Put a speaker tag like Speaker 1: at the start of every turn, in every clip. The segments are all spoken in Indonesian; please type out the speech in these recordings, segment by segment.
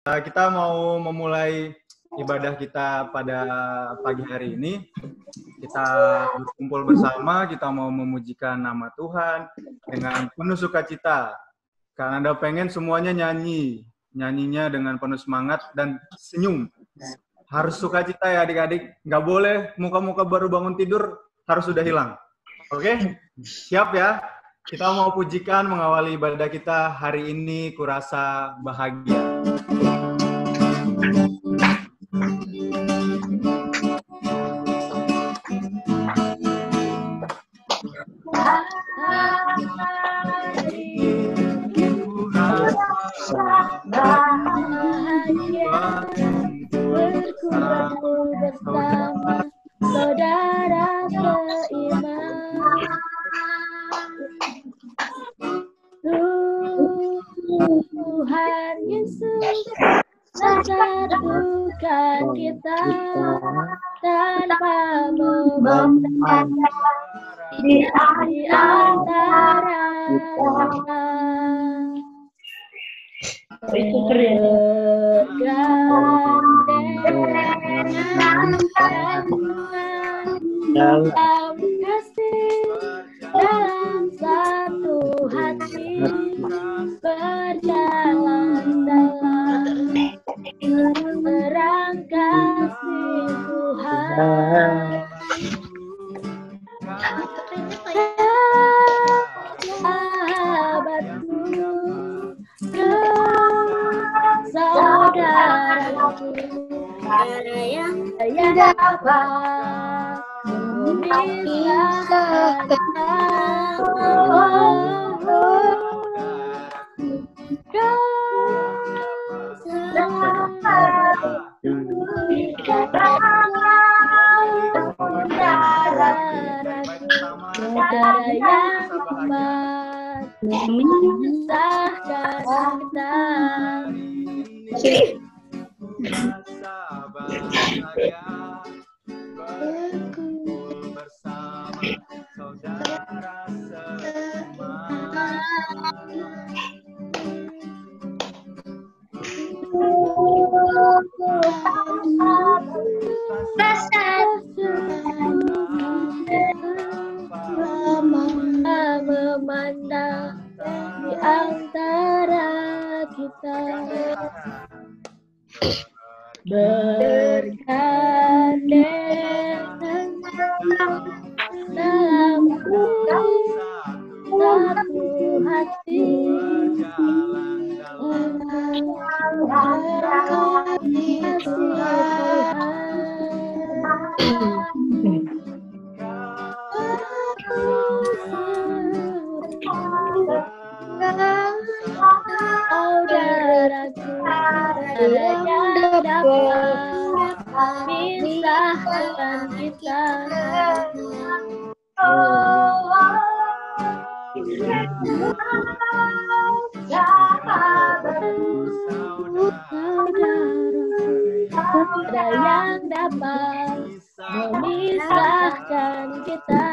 Speaker 1: Kita mau memulai ibadah kita pada pagi hari ini. Kita berkumpul bersama, kita mau memujikan nama Tuhan dengan penuh sukacita. Karena Anda pengen semuanya nyanyi. Nyanyinya dengan penuh semangat dan senyum. Harus sukacita ya adik-adik. Nggak boleh muka-muka baru bangun tidur harus sudah hilang. Oke? Siap ya? Kita mau pujikan mengawali ibadah kita hari ini, kurasa bahagia.
Speaker 2: Berkumpul bersama saudara seiman. Tuhan Yesus menyatukan kita tanpa memandang di antara kita. Dalam kasih, dalam satu hati, berjalan dalam terang kasih Tuhan. Sahabatku, saudaraku, yang dapat memisahkan saudara yang dapat memisahkan kita.
Speaker 1: Berkumpul bersama saudara seiman.
Speaker 2: Memandang di antara kita, bergandengan dalam satu hati, kasih Tuhan. Saudaraku, yang dapat memisahkan kita. Saudara yang dapat memisahkan kita.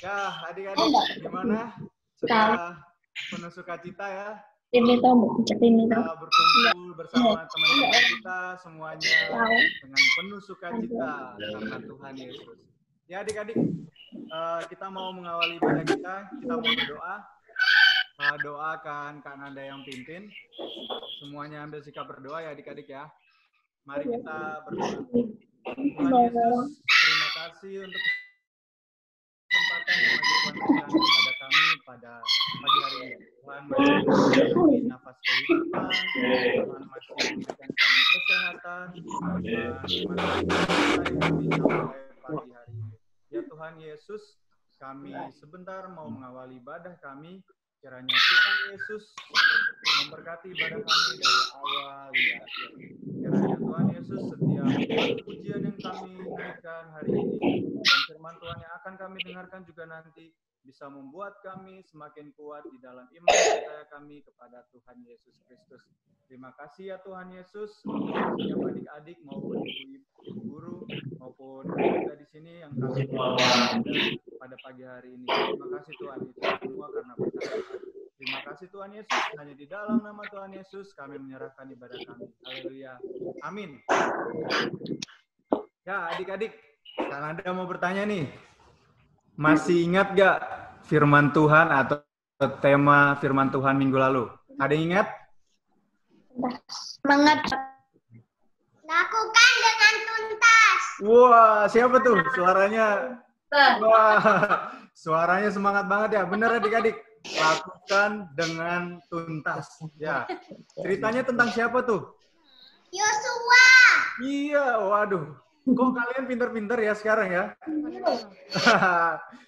Speaker 1: Ya, adik-adik gimana? Sudah penuh sukacita ya?
Speaker 3: Ini tahu, cek ini tahu.
Speaker 1: Kita berkumpul bersama teman-teman kita semuanya dengan penuh sukacita karena Tuhan Yesus. Ya adik-adik, kita mau mengawali ibadah kita mau berdoa. Doakan Kak Nanda yang pimpin. Semuanya ambil sikap berdoa ya adik-adik ya. Mari kita berdoa. Tuhan Yesus, terima kasih untuk kesempatan yang masih Tuhan berikan kepada kami pada pagi hari ini. Tuhan masih memberi nafas kehidupan, Tuhan masih memberikan kami kesehatan, Tuhan masih menyertai kami sampai pagi hari ini. Ya Tuhan Yesus, kami sebentar mau mengawali ibadah kami. Kiranya Tuhan Yesus memberkati ibadah kami dari awal hingga akhir. Kiranya Tuhan Yesus setiap pujian yang kami naikkan hari ini dan firman Tuhan yang akan kami dengarkan juga nanti bisa membuat kami semakin kuat di dalam iman percaya kami kepada Tuhan Yesus Kristus. Terima kasih ya Tuhan Yesus untuk setiap adik-adik maupun ibu-ibu guru maupun kita di sini yang kami ada pada pagi hari ini. Terima kasih Tuhan Yesus semua karena berkat Tuhan. Terima kasih Tuhan Yesus, hanya di dalam nama Tuhan Yesus kami menyerahkan ibadah kami. Haleluya. Amin. Ya, adik-adik, Kak Nanda mau bertanya nih. Masih ingat gak firman Tuhan atau tema firman Tuhan minggu lalu? Ada yang ingat?
Speaker 2: Semangat.
Speaker 4: Lakukan dengan tuntas.
Speaker 1: Wah, siapa tuh? Suaranya. Wah, suaranya semangat banget ya. Bener adik-adik. Lakukan dengan tuntas. Ya. Ceritanya tentang siapa tuh?
Speaker 4: Yosua.
Speaker 1: Iya, waduh. Kok kalian pinter-pinter ya sekarang ya?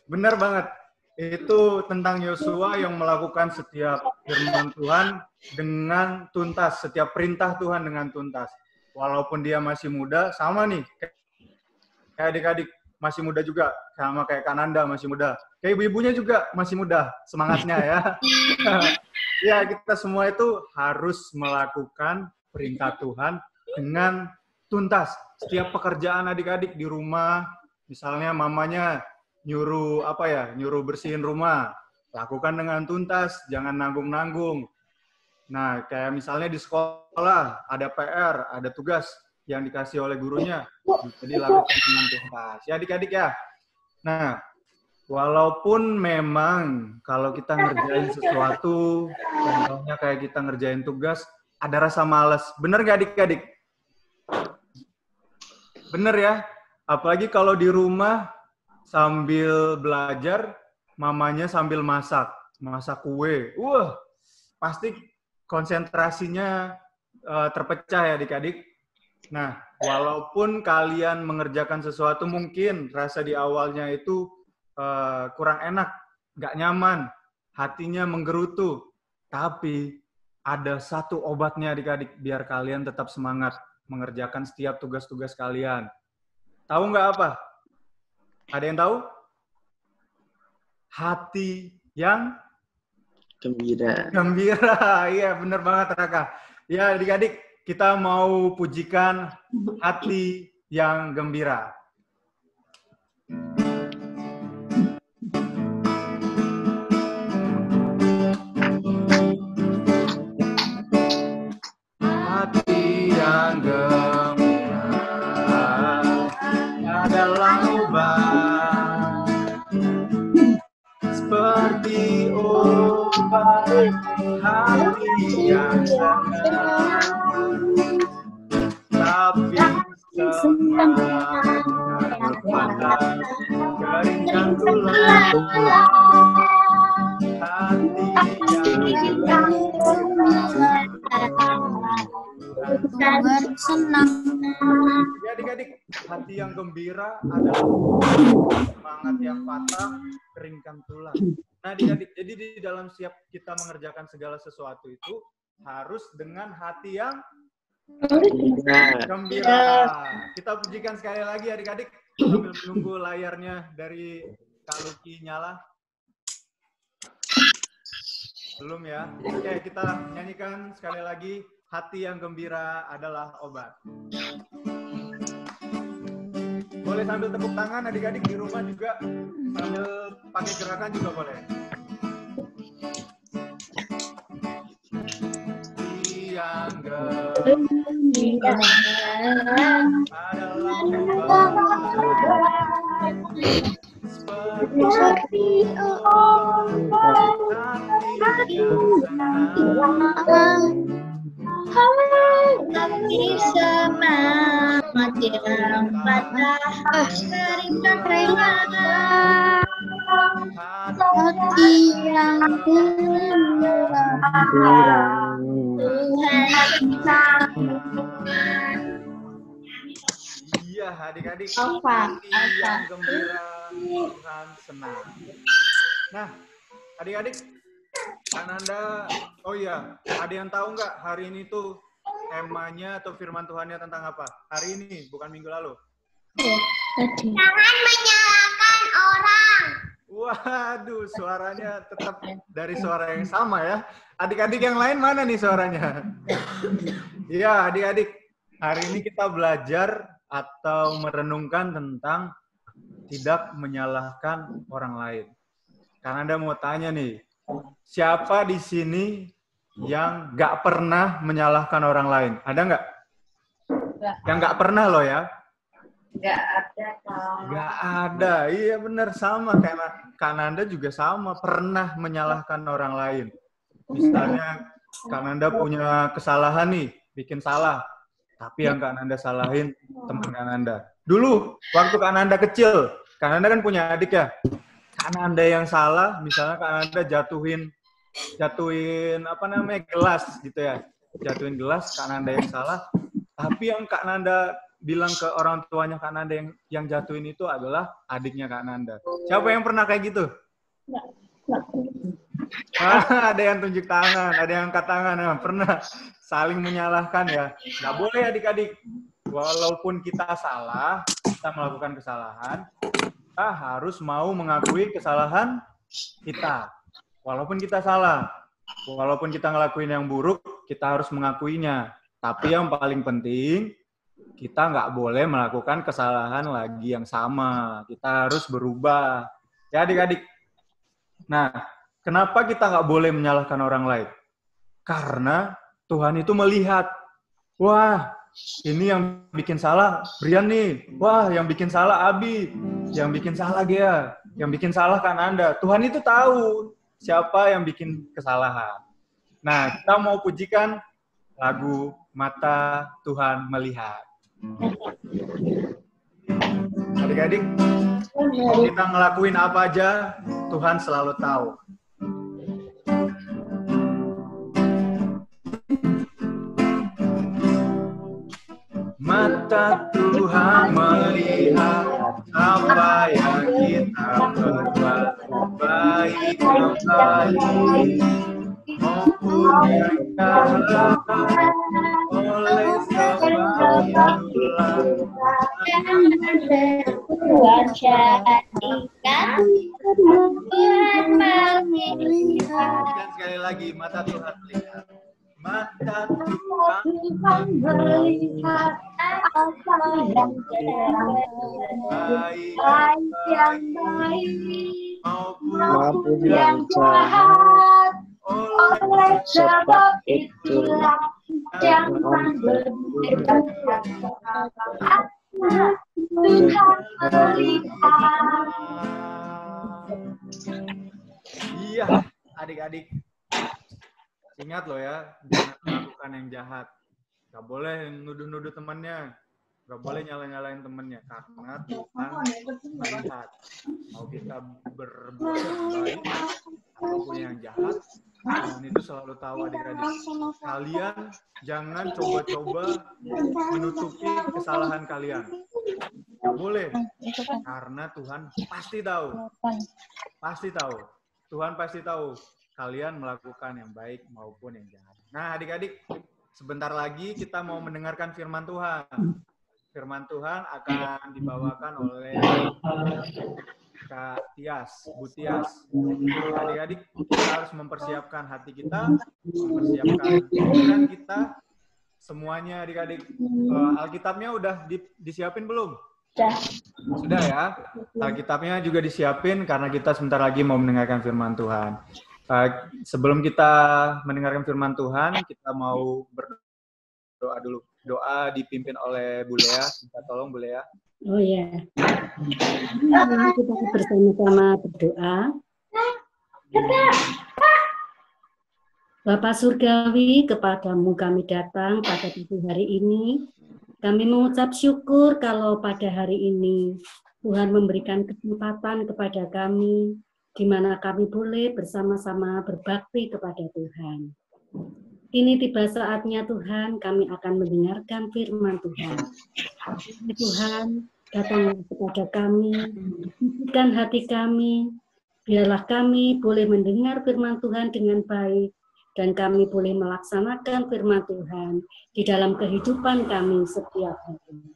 Speaker 1: Bener banget. Itu tentang Yosua yang melakukan setiap firman Tuhan dengan tuntas. Setiap perintah Tuhan dengan tuntas. Walaupun dia masih muda, sama nih. Kayak adik-adik masih muda juga. Sama kayak Kananda masih muda. Kayak ibu-ibunya juga masih muda semangatnya ya. Ya, kita semua itu harus melakukan perintah Tuhan dengan tuntas. Setiap pekerjaan adik-adik di rumah, misalnya mamanya nyuruh nyuruh bersihin rumah, lakukan dengan tuntas, jangan nanggung-nanggung. Nah, kayak misalnya di sekolah ada PR, ada tugas yang dikasih oleh gurunya, jadi lakukan dengan tuntas. Ya adik-adik ya. Nah, walaupun memang kalau kita ngerjain sesuatu, contohnya kayak kita ngerjain tugas, ada rasa malas. Bener nggak adik-adik? Bener ya? Apalagi kalau di rumah sambil belajar, mamanya sambil masak kue. Wah, pasti konsentrasinya terpecah ya adik-adik. Nah, walaupun kalian mengerjakan sesuatu mungkin rasa di awalnya itu kurang enak, nggak nyaman, hatinya menggerutu. Tapi ada satu obatnya adik-adik biar kalian tetap semangat mengerjakan setiap tugas-tugas kalian. Tahu nggak apa? Ada yang tahu? Hati yang
Speaker 5: gembira.
Speaker 1: Gembira, iya bener banget Raka. Ya adik-adik, kita mau pujikan hati yang gembira. Hati yang gembira adalah obat, seperti obat hati yang senang, tapi semua berpanas keringkan tulang. Hati yang
Speaker 2: bersenang.
Speaker 1: Ya adik-adik, hati yang gembira adalah semangat yang patah, keringkan tulang. Nah adik-adik, jadi di dalam siap kita mengerjakan segala sesuatu itu harus dengan hati yang gembira. Kita pujikan sekali lagi adik-adik sambil menunggu layarnya dari Kak Luki nyala. Belum ya? Oke, kita nyanyikan sekali lagi. Hati yang gembira adalah obat. Boleh sambil tepuk tangan adik-adik di rumah juga. Sambil pakai gerakan juga boleh. Hati yang gembira adalah obat. Seperti obat hati yang senang.
Speaker 2: Tapi semangat yang patah keringkan tulang. Hati yang gembira Tuhan.
Speaker 1: Iya adik-adik, hati yang gembira Tuhan senang. Nah adik-adik, Kananda, oh iya, ada yang tahu nggak hari ini tuh temanya atau firman Tuhannya tentang apa? Hari ini, bukan minggu lalu.
Speaker 4: Jangan menyalahkan orang.
Speaker 1: Waduh, suaranya tetap dari suara yang sama ya. Adik-adik yang lain mana nih suaranya? Iya, adik-adik, hari ini kita belajar atau merenungkan tentang tidak menyalahkan orang lain. Kananda mau tanya nih, siapa di sini yang nggak pernah menyalahkan orang lain? Ada nggak? Yang nggak pernah loh ya?
Speaker 2: Nggak ada, Kak.
Speaker 1: Nggak ada. Iya benar, sama kayak Kak Nanda juga sama, pernah menyalahkan orang lain. Misalnya Kak Nanda punya kesalahan nih, bikin salah. Tapi yang Kak Nanda salahin teman Kak Nanda. Dulu waktu Kak Nanda kecil, Kak Nanda kan punya adik ya. Kak Nanda yang salah, misalnya Kak Nanda jatuhin apa namanya gelas gitu ya. Jatuhin gelas, Kak Nanda yang salah. Tapi yang Kak Nanda bilang ke orang tuanya Kak Nanda yang jatuhin itu adalah adiknya Kak Nanda. Siapa yang pernah kayak gitu? Ada yang tunjuk tangan, ada yang angkat tangan. Nah, pernah saling menyalahkan ya. Nggak boleh adik-adik. Walaupun kita salah, kita melakukan kesalahan, kita harus mau mengakui kesalahan kita. Walaupun kita salah, walaupun kita ngelakuin yang buruk, kita harus mengakuinya. Tapi yang paling penting, kita nggak boleh melakukan kesalahan lagi yang sama. Kita harus berubah. Ya adik-adik. Nah, kenapa kita nggak boleh menyalahkan orang lain? Karena Tuhan itu melihat, wah, ini yang bikin salah Brian nih. Wah, yang bikin salah Abi. Yang bikin salah Gea. Yang bikin salah Kak Nanda. Tuhan itu tahu siapa yang bikin kesalahan. Nah, kita mau pujikan lagu Mata Tuhan Melihat. Adik-adik, mau kita ngelakuin apa aja, Tuhan selalu tahu. Mata Tuhan melihat apa yang kita perbuat, baik kembali maupun yang jahat, oleh sebab itulah
Speaker 2: Tuhan jadikan Tuhan melihat.
Speaker 1: Dan sekali lagi, mata Tuhan melihat. Mata Tuhan
Speaker 2: Melihat apa yang baik yang baik maupun yang jahat. Oleh sebab itulah jangan berpikir Tuhan melihat.
Speaker 1: Iya, adik-adik. Ingat loh ya, jangan melakukan yang jahat. Gak boleh nuduh-nuduh temannya. Gak boleh nyala-nyalain temannya. Karena Tuhan melihat. Mau kita berbuat yang baik, ataupun yang jahat, Tuhan itu selalu tahu adik-adik. Kalian jangan coba-coba menutupi kesalahan kalian. Gak boleh. Karena Tuhan pasti tahu. Pasti tahu. Tuhan pasti tahu kalian melakukan yang baik maupun yang jahat. Nah, adik-adik, sebentar lagi kita mau mendengarkan firman Tuhan. Firman Tuhan akan dibawakan oleh Kak Tias, Bu Tias. Adik-adik, kita harus mempersiapkan hati kita, mempersiapkan pikiran kita, semuanya adik-adik. Alkitabnya udah disiapin belum? Sudah ya. Alkitabnya juga disiapin karena kita sebentar lagi mau mendengarkan firman Tuhan. Sebelum kita mendengarkan firman Tuhan, kita mau berdoa dulu. Doa dipimpin oleh Bu Lea. Minta tolong Bu Lea.
Speaker 6: Oh ya. Kita bersama-sama berdoa. Bapa Surgawi, kepadamu kami datang pada pagi hari ini. Kami mengucap syukur kalau pada hari ini Tuhan memberikan kesempatan kepada kami, di mana kami boleh bersama-sama berbakti kepada Tuhan. Kini tiba saatnya Tuhan, kami akan mendengarkan firman Tuhan. Tuhan, datang kepada kami, bukan hati kami, biarlah kami boleh mendengar firman Tuhan dengan baik, dan kami boleh melaksanakan firman Tuhan di dalam kehidupan kami setiap hari.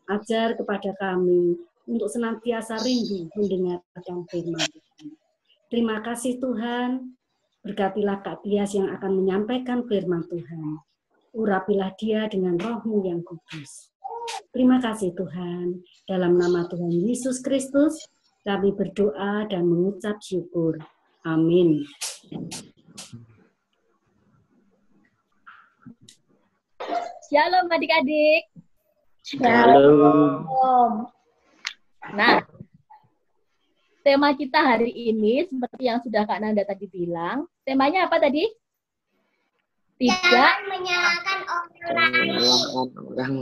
Speaker 6: Ajar kepada kami untuk senantiasa rindu mendengarkan firman Tuhan. Terima kasih Tuhan, berkatilah Kak Tias yang akan menyampaikan firman Tuhan. Urapilah dia dengan roh-Mu yang kudus. Terima kasih Tuhan, dalam nama Tuhan Yesus Kristus, kami berdoa dan mengucap syukur. Amin.
Speaker 2: Shalom adik-adik.
Speaker 5: Shalom.
Speaker 2: Nah, tema kita hari ini seperti yang sudah Kak Nanda tadi bilang, temanya apa tadi? Tidak.
Speaker 4: Jangan menyalahkan orang.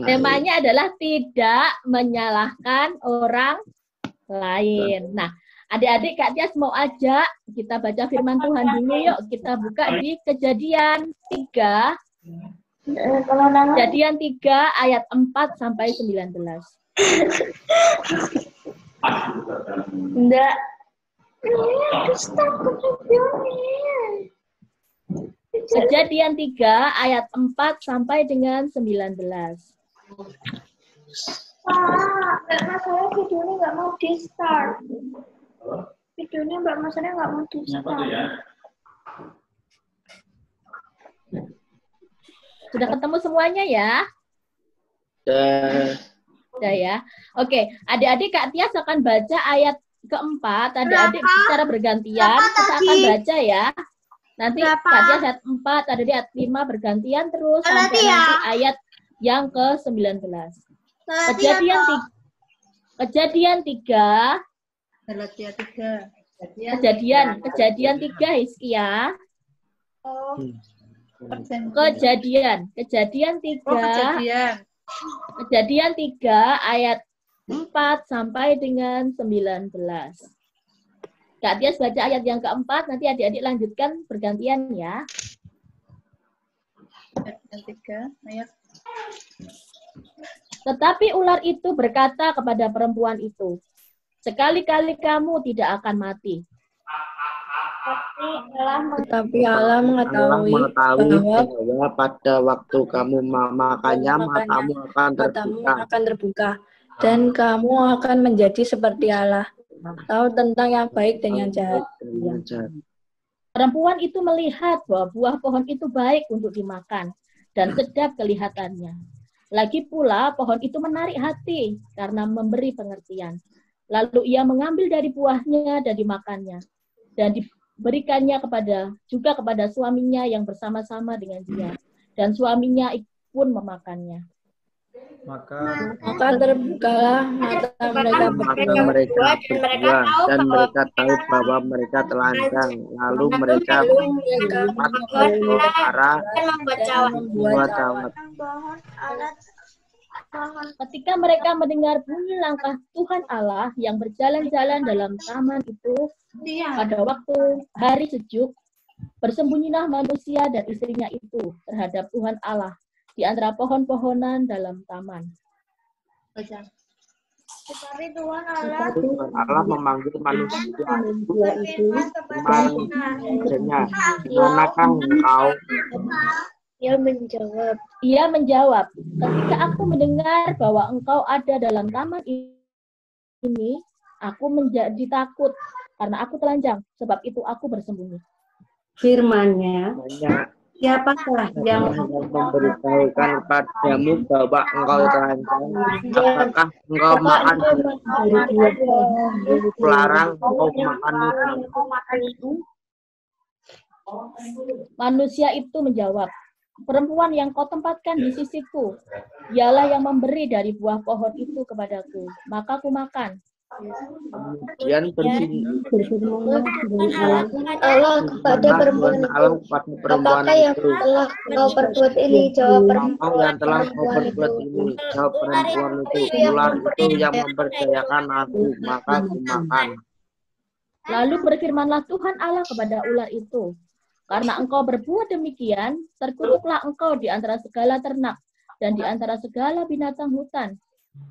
Speaker 2: Temanya adalah tidak menyalahkan orang lain. Nah, adik-adik Kak Tias mau ajak kita baca firman Tuhan dulu yuk. Kita buka di Kejadian 3. Kejadian 3 ayat 4 sampai 19.
Speaker 3: Enggak.
Speaker 2: Kejadian 3 ayat 4 sampai dengan 19.
Speaker 3: Mbak masalah videonya nggak mau di start. Videonya Mbak masalahnya nggak mau di start.
Speaker 2: Sudah ketemu semuanya ya? Sudah ya. Oke, adik-adik Kak Tias akan baca ayat keempat. Adik-adik secara bergantian kita akan baca ya. Nanti Kak Tias ayat 4, adik-adik ayat 5 bergantian terus sampai nanti ayat yang ke-19. Kejadian 3. Kejadian 3 Hizkia. Kejadian 3 ayat 4 sampai dengan 19. Kak Tias baca ayat yang keempat, nanti adik-adik lanjutkan bergantian ya. Tetapi ular itu berkata kepada perempuan itu, sekali-kali kamu tidak akan mati.
Speaker 3: Tetapi Allah mengetahui
Speaker 5: bahwa pada waktu kamu makannya matamu akan terbuka
Speaker 3: dan kamu akan menjadi seperti Allah, tahu tentang yang baik dan yang jahat.
Speaker 2: Perempuan itu melihat bahwa buah pohon itu baik untuk dimakan dan sedap kelihatannya. Lagi pula pohon itu menarik hati karena memberi pengertian. Lalu ia mengambil dari buahnya dan dimakannya. Dan diberikannya juga kepada suaminya yang bersama-sama dengan dia. Dan suaminya pun memakannya.
Speaker 1: Maka
Speaker 3: terbukalah mata mereka berdua
Speaker 5: dan mereka tahu bahwa mereka telanjang. Lalu mereka membuat arah membuat cawat.
Speaker 2: Ketika mereka mendengar bunyi langkah Tuhan Allah yang berjalan-jalan dalam taman itu, pada waktu hari sejuk, bersembunyilah manusia dan istrinya itu terhadap Tuhan Allah di antara pohon-pohonan dalam taman.
Speaker 4: Tetapi Tuhan Allah
Speaker 5: memanggil manusia itu, manakah engkau?
Speaker 2: Ia menjawab, ketika aku mendengar bahwa engkau ada dalam taman ini, aku menjadi takut karena aku telanjang, sebab itu aku bersembunyi.
Speaker 6: Firman-Nya, siapakah yang
Speaker 5: memberitahukan padamu bahwa engkau telanjang? Apakah engkau makan larang engkau makan itu?
Speaker 2: Manusia itu menjawab, perempuan yang kau tempatkan di sisiku, ialah yang memberi dari buah pohon itu kepadaku, maka aku makan.
Speaker 5: Kemudian
Speaker 3: Allah kepada perempuan apakah yang telah kau perbuat ini? Jawab perempuan
Speaker 5: itu. Jawab perempuan itu, ular itu yang memperdayakan aku, maka aku makan.
Speaker 2: Lalu berfirmanlah Tuhan Allah kepada ular itu, karena engkau berbuat demikian, terkutuklah engkau di antara segala ternak dan di antara segala binatang hutan.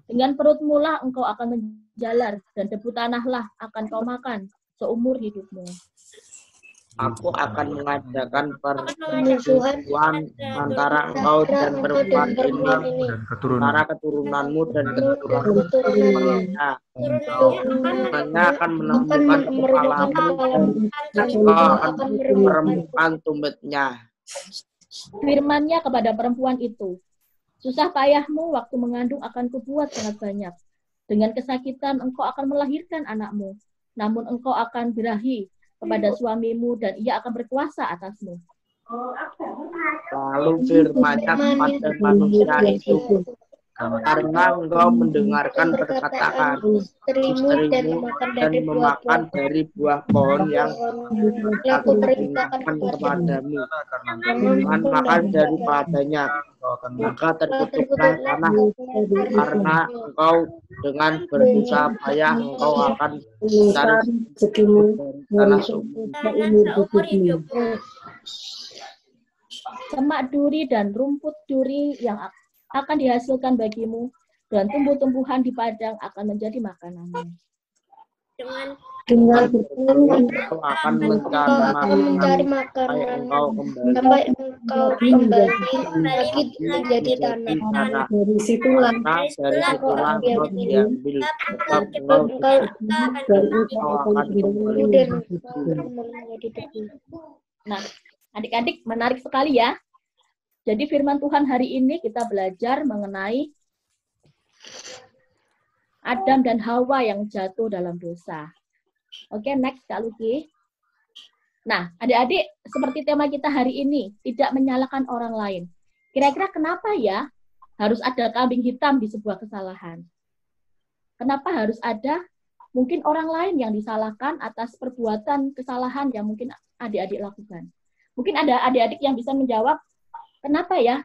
Speaker 2: Dengan perutmu lah engkau akan menjalar, dan debu tanahlah akan kau makan seumur hidupmu.
Speaker 5: Aku akan mengadakan permusuhan antara engkau dan perempuan ini, antara keturunanmu dan keturunannya. Hanya akan menemukan kepalamu dan engkau akan meremukkan tumitnya.
Speaker 2: Firman-Nya kepada perempuan itu, susah payahmu waktu mengandung akan kubuat sangat banyak. Dengan kesakitan engkau akan melahirkan anakmu, namun engkau akan birahi kepada suamimu dan ia akan berkuasa atasmu.
Speaker 5: Lalu firman-Nya kepada manusia itu, karena engkau mendengarkan perkataan istrimu dan memakan dari buah pohon yang aku perintahkan kepadamu, jangan makan daripadanya, maka terkutuklah tanah, karena engkau dengan bersusah payah engkau akan mencari rezekimu dari tanah
Speaker 6: seumur hidupmu.
Speaker 2: Semak duri dan rumput duri yang akan dihasilkan bagimu, dan tumbuh-tumbuhan di padang akan menjadi makananmu.
Speaker 6: Dengan berburu
Speaker 5: engkau akan mencari makanan sampai engkau kembali lagi menjadi tanah.
Speaker 6: dari situlah
Speaker 5: Dari situlah engkau diambil, sebab engkau akan kembali
Speaker 3: menjadi debu.
Speaker 2: Nah, adik-adik, menarik sekali ya. Jadi firman Tuhan hari ini kita belajar mengenai Adam dan Hawa yang jatuh dalam dosa. Oke, next Kak Luki. Nah, adik-adik, seperti tema kita hari ini, tidak menyalahkan orang lain. Kira-kira kenapa ya harus ada kambing hitam di sebuah kesalahan? Kenapa harus ada mungkin orang lain yang disalahkan atas perbuatan kesalahan yang mungkin adik-adik lakukan? Mungkin ada adik-adik yang bisa menjawab, kenapa ya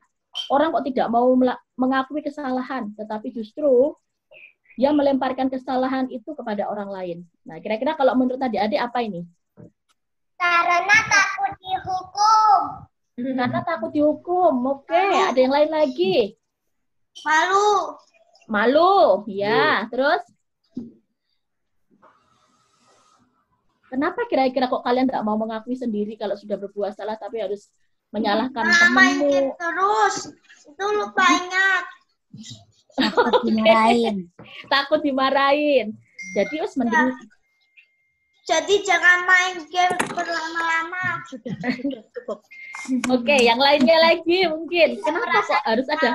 Speaker 2: orang kok tidak mau mengakui kesalahan, tetapi justru dia melemparkan kesalahan itu kepada orang lain. Nah, kira-kira kalau menurut adik-adik apa ini?
Speaker 4: Karena takut dihukum.
Speaker 2: Karena takut dihukum. Oke, ada yang lain lagi?
Speaker 4: Malu.
Speaker 2: Malu, ya. Terus? Kenapa kira-kira kok kalian nggak mau mengakui sendiri kalau sudah berbuat salah, tapi harus menyalahkan
Speaker 4: Main
Speaker 2: temanmu?
Speaker 4: game terus. Itu lupa ingat.
Speaker 7: Takut dimarahin.
Speaker 2: Takut dimarahin. Jadi mending.
Speaker 4: Jadi jangan main game berlama-lama.
Speaker 2: Oke, yang lainnya lagi mungkin. Kenapa kok harus ada?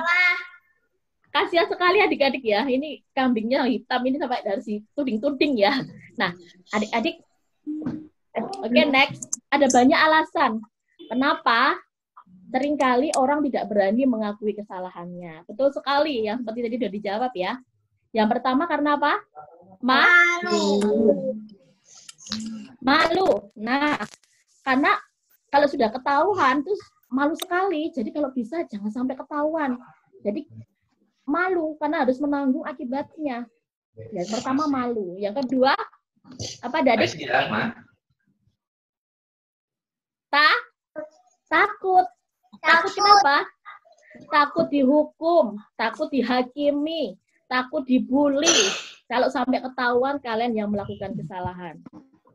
Speaker 2: Kasihan sekali adik-adik ya. Ini kambingnya hitam ini sampai dari tuding-tuding ya. Nah, adik-adik. Oke, next. Ada banyak alasan. Kenapa seringkali orang tidak berani mengakui kesalahannya. Betul sekali, yang seperti tadi sudah dijawab ya. Yang pertama karena apa? Malu. Nah, karena kalau sudah ketahuan, terus malu sekali. Jadi kalau bisa jangan sampai ketahuan. Jadi malu karena harus menanggung akibatnya. Yang pertama malu. Yang kedua, apa Dadik? Takut. Takut kenapa? Takut dihukum, takut dihakimi, takut dibully. Kalau sampai ketahuan kalian yang melakukan kesalahan.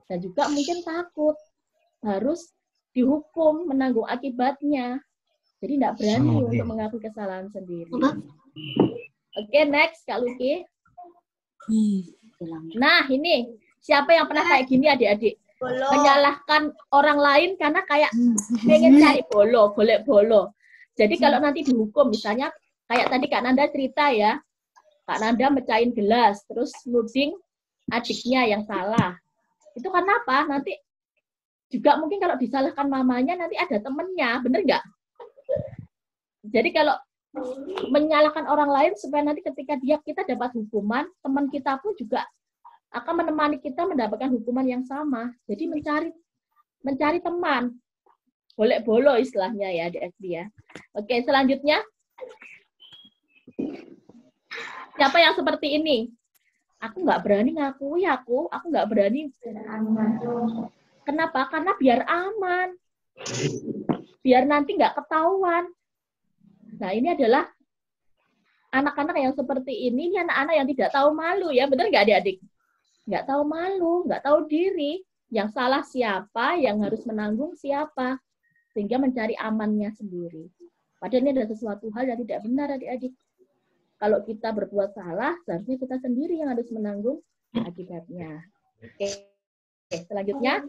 Speaker 2: Dan juga mungkin takut harus dihukum, menanggung akibatnya. Jadi tidak berani untuk mengakui kesalahan sendiri. Oke, next Kak Luki. Nah, ini siapa yang pernah kayak gini adik-adik? Menyalahkan orang lain karena kayak pengen cari golek bolo. Jadi kalau nanti dihukum, misalnya kayak tadi Kak Nanda cerita ya, Kak Nanda mecahin gelas, terus nuding adiknya yang salah. Itu karena apa? Nanti juga mungkin kalau disalahkan mamanya, nanti ada temennya, bener nggak? Jadi kalau menyalahkan orang lain supaya nanti ketika kita dapat hukuman, teman kita pun juga akan menemani kita mendapatkan hukuman yang sama. Jadi mencari teman. Golek bolo istilahnya ya, adik-adik ya. Oke, selanjutnya. Siapa yang seperti ini? Aku nggak berani ngakui aku nggak berani. Kenapa? Karena biar aman. Biar nanti nggak ketahuan. Nah, ini adalah anak-anak yang seperti ini anak-anak yang tidak tahu malu ya, benar nggak adik-adik? Nggak tahu malu, nggak tahu diri. Yang salah siapa, yang harus menanggung siapa. Sehingga mencari amannya sendiri. Padahal ini adalah sesuatu hal yang tidak benar adik-adik. Kalau kita berbuat salah, seharusnya kita sendiri yang harus menanggung akibatnya. Oke, selanjutnya.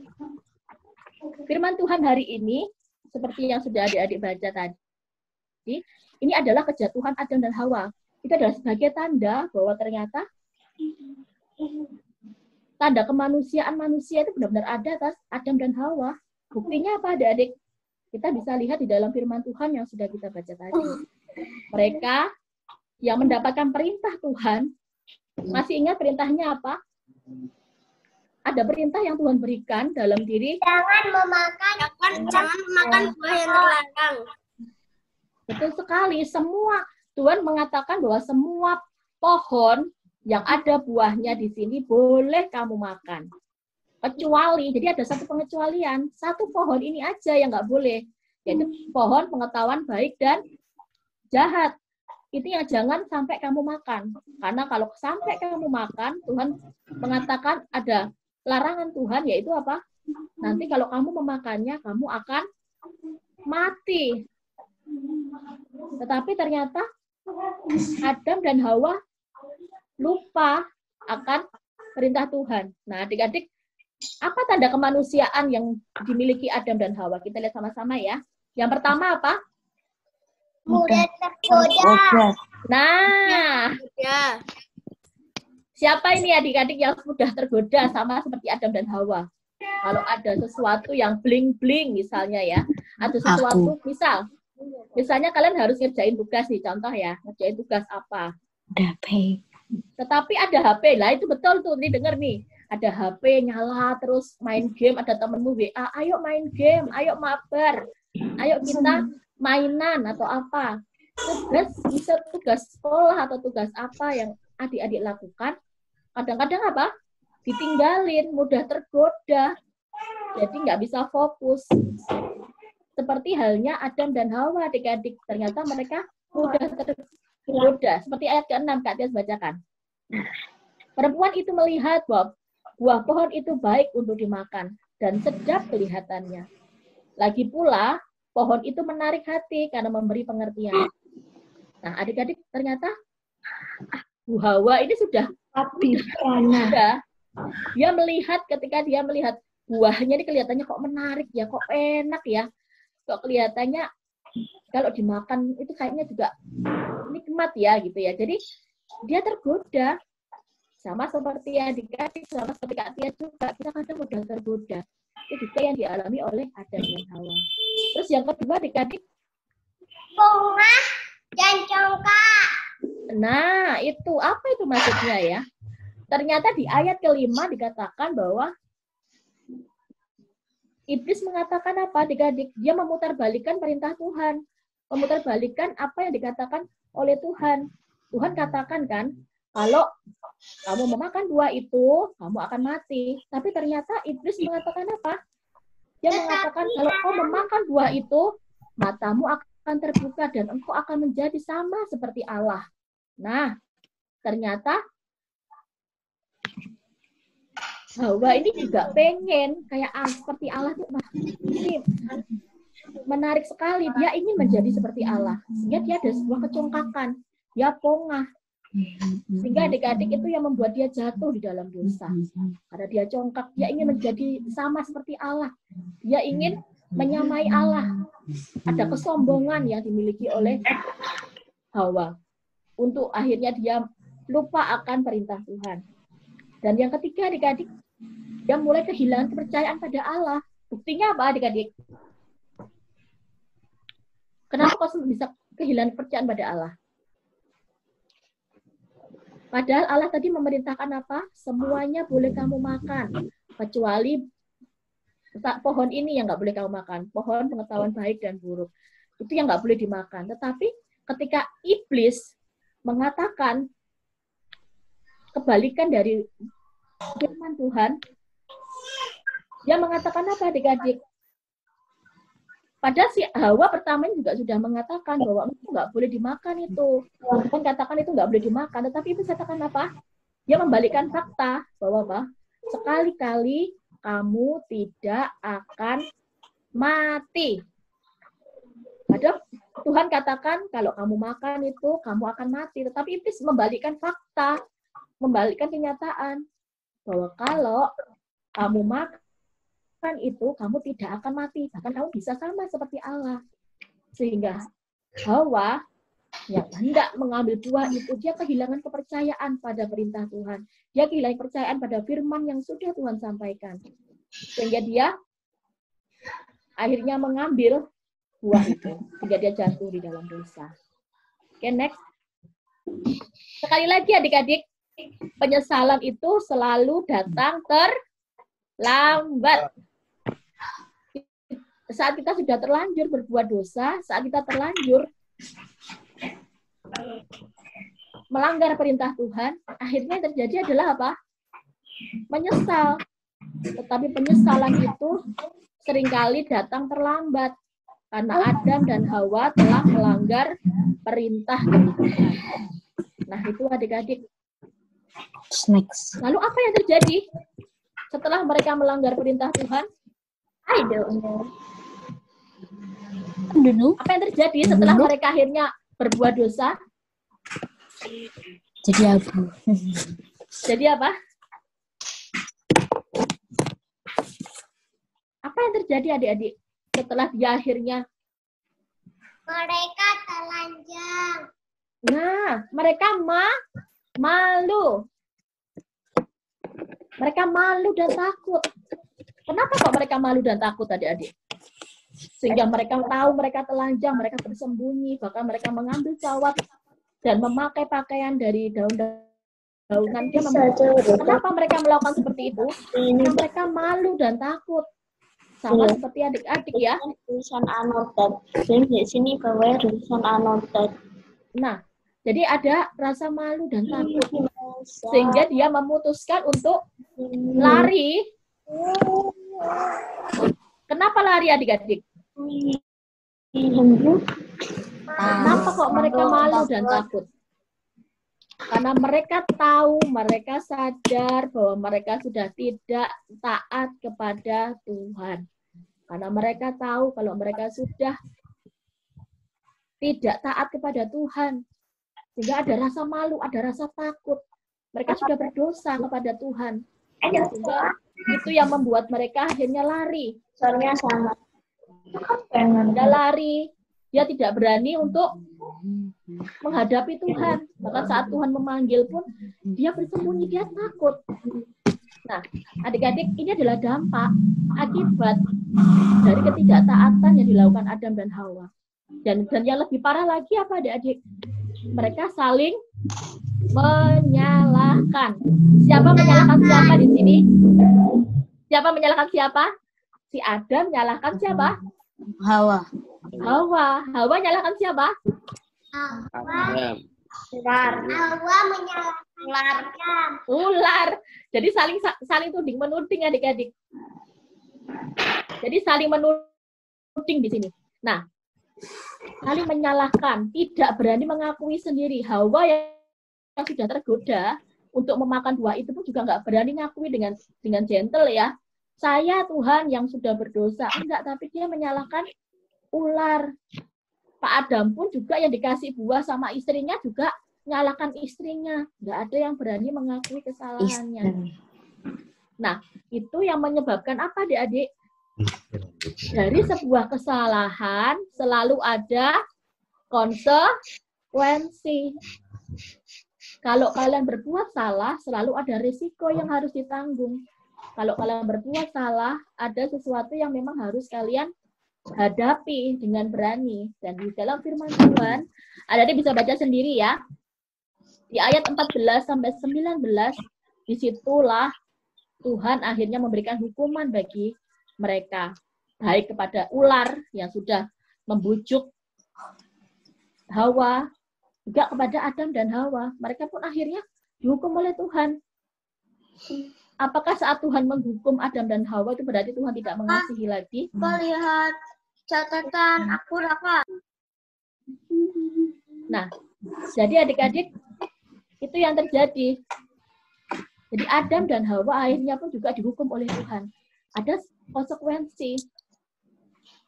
Speaker 2: Firman Tuhan hari ini, seperti yang sudah adik-adik baca tadi, ini adalah kejatuhan Adam dan Hawa. Itu adalah sebagai tanda bahwa ternyata tanda kemanusiaan manusia itu benar-benar ada atas Adam dan Hawa. Buktinya apa, adik-adik? Kita bisa lihat di dalam firman Tuhan yang sudah kita baca tadi. Mereka yang mendapatkan perintah Tuhan, masih ingat perintahnya apa? Ada perintah yang Tuhan berikan dalam diri.
Speaker 4: Jangan memakan buah yang terlarang.
Speaker 2: Betul sekali. Tuhan mengatakan bahwa semua pohon yang ada buahnya di sini boleh kamu makan. Kecuali, jadi ada satu pengecualian. Satu pohon ini aja yang nggak boleh. Yaitu pohon pengetahuan baik dan jahat. Itu yang jangan sampai kamu makan. Karena kalau sampai kamu makan, Tuhan mengatakan ada larangan Tuhan, yaitu apa? Nanti kalau kamu memakannya, kamu akan mati. Tetapi ternyata Adam dan Hawa lupa akan perintah Tuhan. Nah, adik-adik, apa tanda kemanusiaan yang dimiliki Adam dan Hawa? Kita lihat sama-sama ya. Yang pertama apa?
Speaker 4: Mudah tergoda.
Speaker 2: Nah,
Speaker 4: Ya.
Speaker 2: siapa ini adik-adik yang mudah tergoda sama seperti Adam dan Hawa? Kalau ada sesuatu yang bling-bling misalnya ya, atau sesuatu misalnya kalian harus ngerjain tugas nih, contoh ya, ngerjain tugas apa?
Speaker 7: HP.
Speaker 2: Tetapi ada HP, lah itu betul tuh, nih denger nih, ada HP nyala terus main game, ada temenmu WA, ayo main game, ayo mabar, ayo kita mainan atau apa. Tugas sekolah atau tugas apa yang adik-adik lakukan, kadang-kadang apa? Ditinggalin, mudah tergoda, jadi nggak bisa fokus. Seperti halnya Adam dan Hawa, adik-adik. Ternyata mereka mudah tergoda. Seperti ayat ke-6, Kak Tias bacakan. Perempuan itu melihat bahwa buah pohon itu baik untuk dimakan dan sedap kelihatannya. Lagi pula, pohon itu menarik hati karena memberi pengertian. Nah, adik-adik, ternyata Bu Hawa ini sudah dia melihat, ketika dia melihat buahnya ini kelihatannya kok menarik ya, kok enak ya, kok kelihatannya kalau dimakan itu kayaknya juga nikmat ya gitu ya. Jadi dia tergoda, sama seperti adik-adik, sama seperti Kak Tia juga, kita kadang mudah tergoda. Itu juga yang dialami oleh Adam dan Hawa. Terus yang kedua adik-adik,
Speaker 4: Bunga dan congkak.
Speaker 2: nah itu apa itu maksudnya ya? Ternyata di ayat ke-5 dikatakan bahwa Iblis mengatakan apa adik-adik? Dia memutarbalikkan perintah Tuhan. Memutarbalikkan apa yang dikatakan oleh Tuhan. Tuhan katakan kan, kalau kamu memakan buah itu, kamu akan mati. Tapi ternyata Iblis mengatakan apa? Dia mengatakan kalau kau memakan buah itu, matamu akan terbuka dan engkau akan menjadi sama seperti Allah. Nah, ternyata Hawa ini juga pengen kayak seperti Allah tuh, ini menarik sekali. Dia ingin menjadi seperti Allah. Sehingga dia ada sebuah kecongkakan. Dia pongah. Sehingga adik-adik itu yang membuat dia jatuh di dalam dosa. Karena dia congkak, dia ingin menjadi sama seperti Allah. Dia ingin menyamai Allah. Ada kesombongan yang dimiliki oleh Hawa. Untuk akhirnya dia lupa akan perintah Tuhan. Dan yang ketiga adik-adik, dia mulai kehilangan kepercayaan pada Allah. Buktinya apa adik-adik? Kenapa kau bisa kehilangan kepercayaan pada Allah? Padahal Allah tadi memerintahkan apa? Semuanya boleh kamu makan. Kecuali pohon ini yang nggak boleh kamu makan. Pohon pengetahuan baik dan buruk. Itu yang nggak boleh dimakan. Tetapi ketika Iblis mengatakan kebalikan dari firman Tuhan, dia mengatakan apa adik-adik? Padahal si Hawa pertama juga sudah mengatakan bahwa itu nggak boleh dimakan itu. Tuhan katakan itu nggak boleh dimakan. Tetapi itu katakan apa? Dia membalikkan fakta bahwa apa? Sekali-kali kamu tidak akan mati. Padahal Tuhan katakan kalau kamu makan itu kamu akan mati. Tetapi Iblis membalikkan fakta, membalikkan kenyataan bahwa kalau kamu makan itu kamu tidak akan mati, bahkan kamu bisa sama seperti Allah. Sehingga Hawa yang hendak mengambil buah itu, dia kehilangan kepercayaan pada perintah Tuhan. Dia kehilangan kepercayaan pada firman yang sudah Tuhan sampaikan. Sehingga dia akhirnya mengambil buah itu. Sehingga dia jatuh di dalam dosa. Oke, next. Sekali lagi adik-adik, penyesalan itu selalu datang terlambat. Saat kita sudah terlanjur berbuat dosa, saat kita terlanjur melanggar perintah Tuhan, akhirnya yang terjadi adalah apa? Menyesal. Tetapi penyesalan itu seringkali datang terlambat karena Adam dan Hawa telah melanggar perintah dari Tuhan. Nah, itu adik-adik. Lalu apa yang terjadi setelah mereka melanggar perintah Tuhan? I don't know. Apa yang terjadi setelah mereka akhirnya berbuat dosa?
Speaker 7: Jadi abu.
Speaker 2: Jadi apa? Apa yang terjadi adik-adik setelah dia akhirnya?
Speaker 4: Mereka telanjang.
Speaker 2: Nah, mereka malu. Mereka malu dan takut. Kenapa kok mereka malu dan takut adik-adik? Sehingga mereka tahu mereka telanjang, mereka bersembunyi, bahkan mereka mengambil cawat dan memakai pakaian dari daun-daunan. Kenapa mereka melakukan seperti itu? Karena mereka malu dan takut. Sama seperti adik-adik ya.
Speaker 3: Tulisan anotet. Di sini bawah tulisan anotet.
Speaker 2: Nah, jadi ada rasa malu dan takut. Sehingga dia memutuskan untuk lari. Kenapa lari adik-adik? Kenapa kok mereka malu dan takut? Karena mereka tahu, mereka sadar bahwa mereka sudah tidak taat kepada Tuhan. Karena mereka tahu kalau mereka sudah tidak taat kepada Tuhan. Sehingga ada rasa malu, ada rasa takut. Mereka sudah berdosa kepada Tuhan. Sehingga itu yang membuat mereka akhirnya lari.
Speaker 3: Soalnya sama.
Speaker 2: Dia lari, dia tidak berani untuk menghadapi Tuhan. Bahkan saat Tuhan memanggil pun, dia bersembunyi, dia takut. Nah, adik-adik, ini adalah dampak, akibat dari ketidaktaatan yang dilakukan Adam dan Hawa. Dan yang lebih parah lagi apa adik-adik? Mereka saling menyalahkan. Siapa menyalahkan siapa di sini? Siapa menyalahkan siapa? Si Adam menyalahkan siapa?
Speaker 7: Hawa.
Speaker 2: Hawa menyalahkan siapa?
Speaker 4: Ular. Hawa menyalahkan
Speaker 2: Ular. Jadi saling tuding menuding adik-adik. Jadi saling menuding di sini. Nah, saling menyalahkan, tidak berani mengakui sendiri. Hawa yang sudah tergoda untuk memakan buah itu pun juga nggak berani ngakui dengan gentle ya. Saya Tuhan yang sudah berdosa. Enggak, tapi dia menyalahkan ular. Pak Adam pun juga yang dikasih buah sama istrinya juga menyalahkan istrinya. Enggak ada yang berani mengakui kesalahannya. Nah, itu yang menyebabkan apa adik-adik? Dari sebuah kesalahan selalu ada konsekuensi. Kalau kalian berbuat salah, selalu ada risiko yang harus ditanggung. Kalau kalian berbuat salah, ada sesuatu yang memang harus kalian hadapi dengan berani. Dan di dalam firman Tuhan, adik-adik bisa baca sendiri ya. Di ayat 14-19, disitulah Tuhan akhirnya memberikan hukuman bagi mereka. Baik kepada ular yang sudah membujuk Hawa, juga kepada Adam dan Hawa. Mereka pun akhirnya dihukum oleh Tuhan. Apakah saat Tuhan menghukum Adam dan Hawa itu berarti Tuhan tidak mengasihi lagi?
Speaker 4: Lihat catatan aku Raka.
Speaker 2: Nah, jadi adik-adik, itu yang terjadi. Jadi Adam dan Hawa akhirnya pun juga dihukum oleh Tuhan. Ada konsekuensi.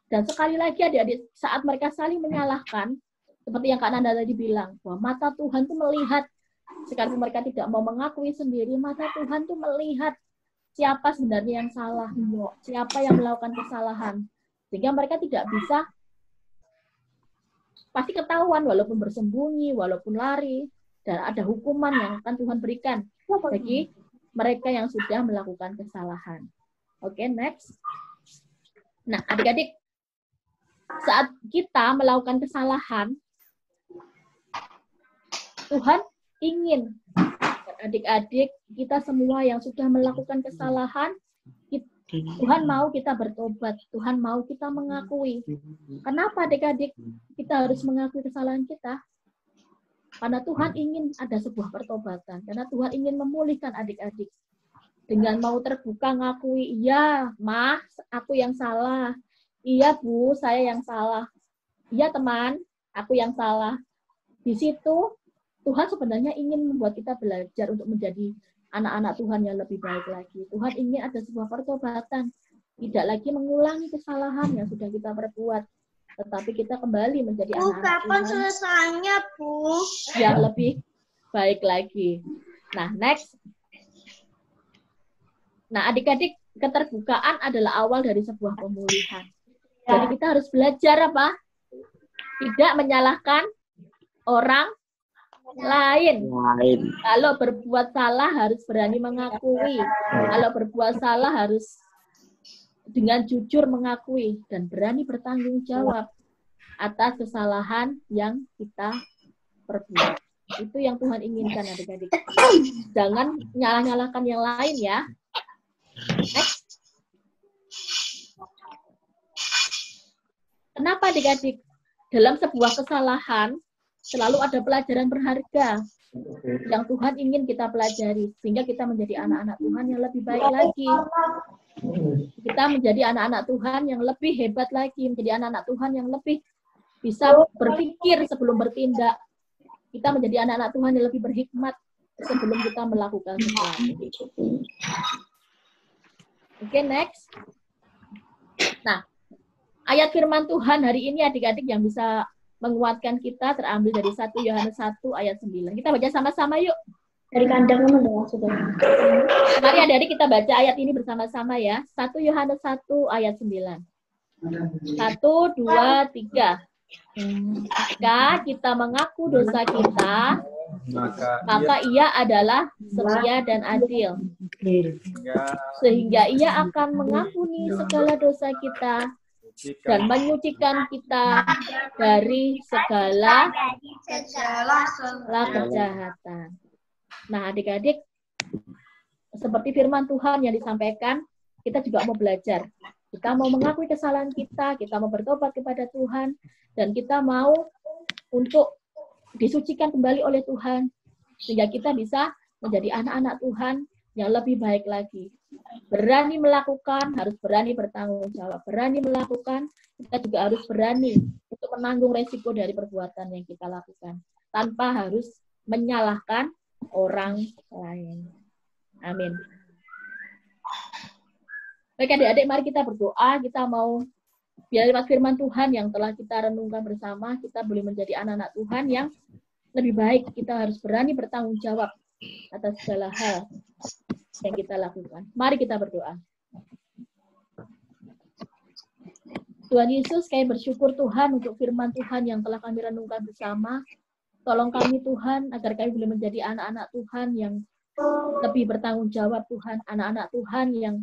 Speaker 2: Dan sekali lagi adik-adik, saat mereka saling menyalahkan, seperti yang Kak Nanda tadi bilang, bahwa mata Tuhan itu melihat, sekalipun mereka tidak mau mengakui sendiri, mata Tuhan itu melihat siapa sebenarnya yang salah, siapa yang melakukan kesalahan. Sehingga mereka tidak bisa pasti ketahuan walaupun bersembunyi, walaupun lari, dan ada hukuman yang akan Tuhan berikan bagi mereka yang sudah melakukan kesalahan. Oke, next. Nah, adik-adik, saat kita melakukan kesalahan, Tuhan ingin adik-adik kita semua yang sudah melakukan kesalahan, Tuhan mau kita bertobat, Tuhan mau kita mengakui. Kenapa adik-adik kita harus mengakui kesalahan kita? Karena Tuhan ingin ada sebuah pertobatan, karena Tuhan ingin memulihkan adik-adik. Dengan mau terbuka ngakui, iya, Ma, aku yang salah. Iya, Bu, saya yang salah. Iya, teman, aku yang salah. Di situ Tuhan sebenarnya ingin membuat kita belajar untuk menjadi anak-anak Tuhan yang lebih baik lagi. Tuhan ingin ada sebuah pertobatan. Tidak lagi mengulangi kesalahan yang sudah kita perbuat. Tetapi kita kembali menjadi anak-anak Tuhan.
Speaker 4: Kapan selesainya, Bu?
Speaker 2: Yang lebih baik lagi. Nah, next. Nah, adik-adik, keterbukaan adalah awal dari sebuah pemulihan. Jadi kita harus belajar apa? Tidak menyalahkan orang lain. Kalau berbuat salah harus berani mengakui. Kalau berbuat salah harus dengan jujur mengakui dan berani bertanggung jawab atas kesalahan yang kita perbuat. Itu yang Tuhan inginkan adik-adik. Jangan nyalah-nyalahkan yang lain ya. Next. Kenapa adik-adik? Dalam sebuah kesalahan selalu ada pelajaran berharga yang Tuhan ingin kita pelajari sehingga kita menjadi anak-anak Tuhan yang lebih baik lagi. Kita menjadi anak-anak Tuhan yang lebih hebat lagi, menjadi anak-anak Tuhan yang lebih bisa berpikir sebelum bertindak. Kita menjadi anak-anak Tuhan yang lebih berhikmat sebelum kita melakukan sesuatu. Oke, next. Nah, ayat firman Tuhan hari ini adik-adik yang bisa menguatkan kita terambil dari 1 Yohanes 1 ayat 9. Kita baca sama-sama yuk.
Speaker 3: Dari kandang teman-teman sudah.
Speaker 2: Mari adik-adik kita baca ayat ini bersama-sama ya. 1 Yohanes 1 ayat 9. 1, 2, 3. Jika kita mengaku dosa kita, maka ia adalah setia dan adil. Sehingga ia akan mengampuni segala dosa kita dan menyucikan kita dari segala kejahatan. Nah, adik-adik, seperti firman Tuhan yang disampaikan, kita juga mau belajar. Kita mau mengakui kesalahan kita mau bertobat kepada Tuhan, dan kita mau untuk disucikan kembali oleh Tuhan, sehingga kita bisa menjadi anak-anak Tuhan yang lebih baik lagi. Berani melakukan, harus berani bertanggung jawab. Berani melakukan, kita juga harus berani untuk menanggung resiko dari perbuatan yang kita lakukan, tanpa harus menyalahkan orang lain. Amin. Baik adik-adik, mari kita berdoa. Kita mau biar lewat firman Tuhan yang telah kita renungkan bersama, kita boleh menjadi anak-anak Tuhan yang lebih baik. Kita harus berani bertanggung jawab atas segala hal yang kita lakukan. Mari kita berdoa. Tuhan Yesus, kami bersyukur Tuhan untuk firman Tuhan yang telah kami renungkan bersama. Tolong kami Tuhan, agar kami boleh menjadi anak-anak Tuhan yang lebih bertanggung jawab Tuhan. Anak-anak Tuhan yang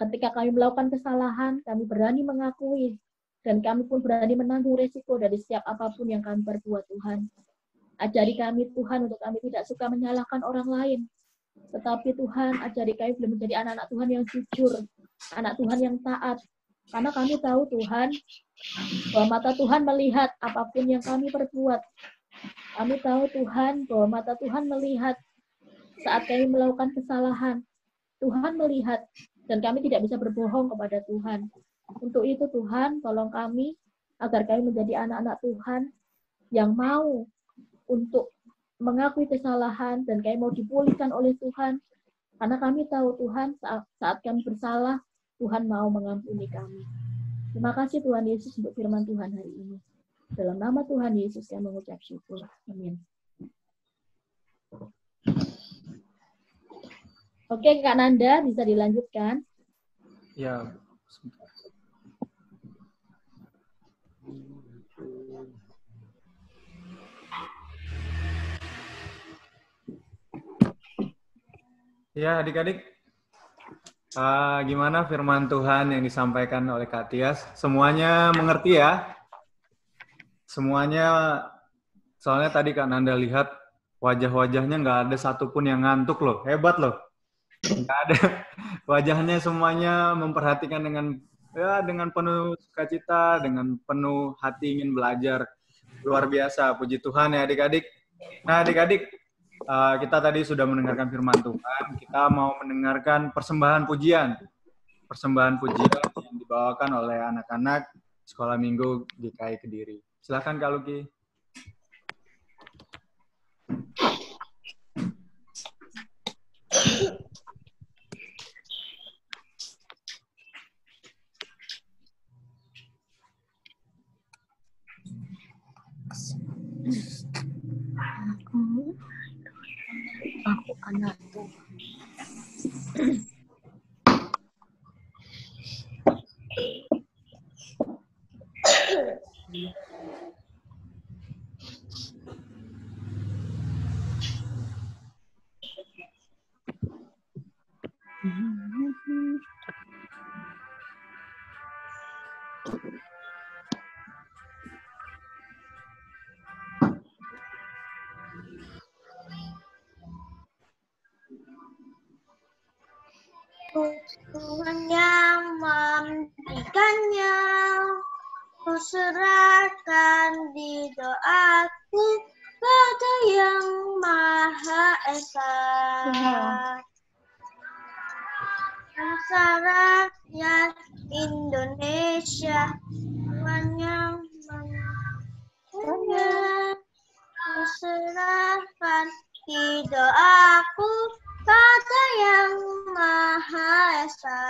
Speaker 2: ketika kami melakukan kesalahan, kami berani mengakui, dan kami pun berani menanggung resiko dari setiap apapun yang kami perbuat Tuhan. Ajari kami Tuhan untuk kami tidak suka menyalahkan orang lain. Tetapi Tuhan, ajari kami boleh menjadi anak-anak Tuhan yang jujur, anak Tuhan yang taat. Karena kami tahu Tuhan, bahwa mata Tuhan melihat apapun yang kami perbuat. Kami tahu Tuhan, bahwa mata Tuhan melihat saat kami melakukan kesalahan. Tuhan melihat, dan kami tidak bisa berbohong kepada Tuhan. Untuk itu Tuhan, tolong kami, agar kami menjadi anak-anak Tuhan yang mau untuk mengakui kesalahan, dan kami mau dipulihkan oleh Tuhan. Karena kami tahu Tuhan, saat kami bersalah, Tuhan mau mengampuni kami. Terima kasih Tuhan Yesus untuk firman Tuhan hari ini. Dalam nama Tuhan Yesus yang mengucap syukur. Amin. Oke, Kak Nanda, bisa dilanjutkan?
Speaker 1: Ya. Ya, adik-adik, gimana firman Tuhan yang disampaikan oleh Kak Tias? Semuanya mengerti ya? Semuanya, soalnya tadi Kak Nanda lihat wajah-wajahnya nggak ada satupun yang ngantuk loh. Hebat loh. Nggak ada. Wajahnya semuanya memperhatikan dengan penuh sukacita, dengan penuh hati ingin belajar. Luar biasa, puji Tuhan ya adik-adik. Nah adik-adik, kita tadi sudah mendengarkan firman Tuhan, kita mau mendengarkan persembahan pujian. Persembahan pujian yang dibawakan oleh anak-anak Sekolah Minggu GKI Kediri. Silakan Kak Luki.
Speaker 2: Aku anak tuh.
Speaker 4: Tuhan yang memberikannya, ku serahkan di doaku pada Yang Maha Esa. Bangsa rakyat Indonesia, Tuhan yang memberikannya, ku serahkan di doaku pada Yang Maha Esa.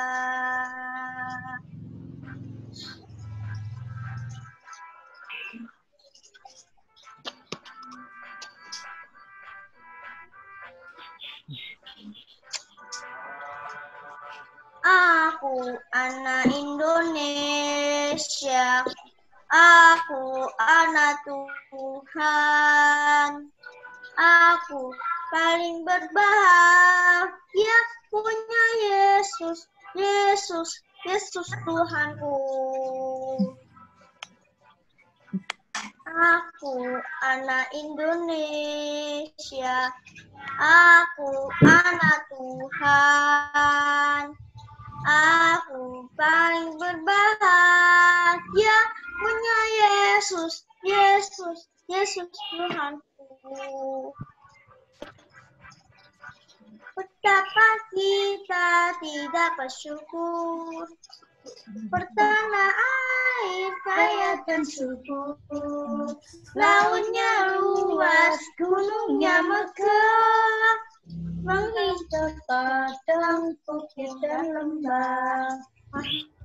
Speaker 4: Aku anak Indonesia, aku anak Tuhan. Aku paling berbahagia punya Yesus, Yesus, Yesus Tuhanku. Aku anak Indonesia, aku anak Tuhan. Aku paling berbahagia punya Yesus, Yesus, Yesus Tuhanku. Betapa kita tidak bersyukur, bertanah air kaya dan subur, lautnya luas, gunungnya megah, menghijau padang, bukit dan lembah.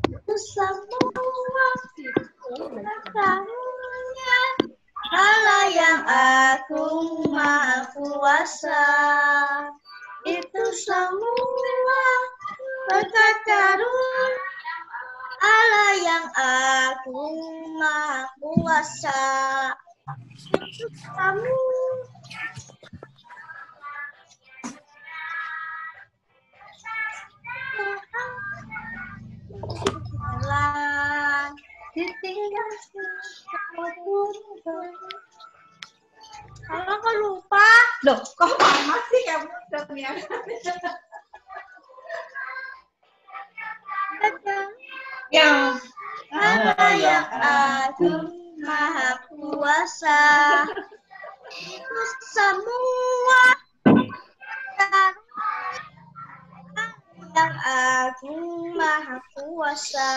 Speaker 4: Itu semua karunia Allah yang agung maha kuasa. Itu semua berkat karunia Allah yang agung maha kuasa. Itu semua jalan ditinggal kalau kok lupa loh, kok mama sih kamu yang Allah yang agung maha kuasa. Itu semua yang agung maha kuasa.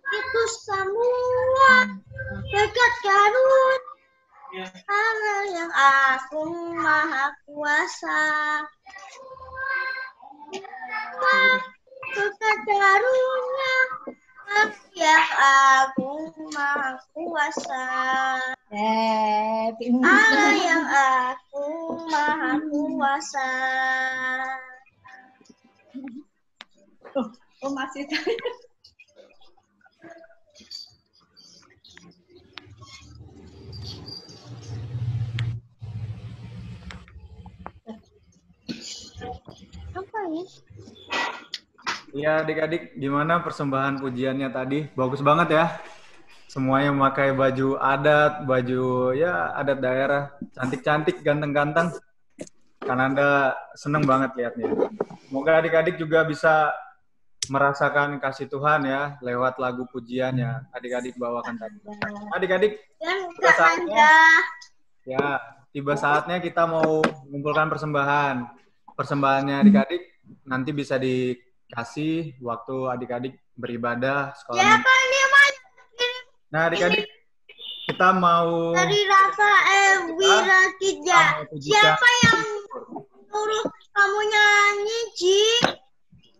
Speaker 4: Itu semua berkat karunia Allah yang agung maha kuasa. Berkat karunia Allah yang agung maha kuasa. Allah yang agung maha kuasa. Oh masih Apa ya?
Speaker 1: Iya adik-adik, gimana persembahan pujiannya tadi? Bagus banget ya. Semuanya memakai baju adat, baju ya adat daerah. Cantik-cantik, ganteng-ganteng. Kananda seneng banget lihatnya. Semoga adik-adik juga bisa merasakan kasih Tuhan ya lewat lagu pujiannya adik-adik bawakan tadi. Adik-adik, tiba saatnya, ya, tiba saatnya kita mau mengumpulkan persembahan. Persembahannya adik-adik nanti bisa dikasih waktu adik-adik beribadah sekolah.
Speaker 4: Ya, Pak, ini
Speaker 1: Nah, adik-adik, kita mau
Speaker 4: dari Rafael Wiratija. Siapa yang suruh kamu nyanyi, Ji?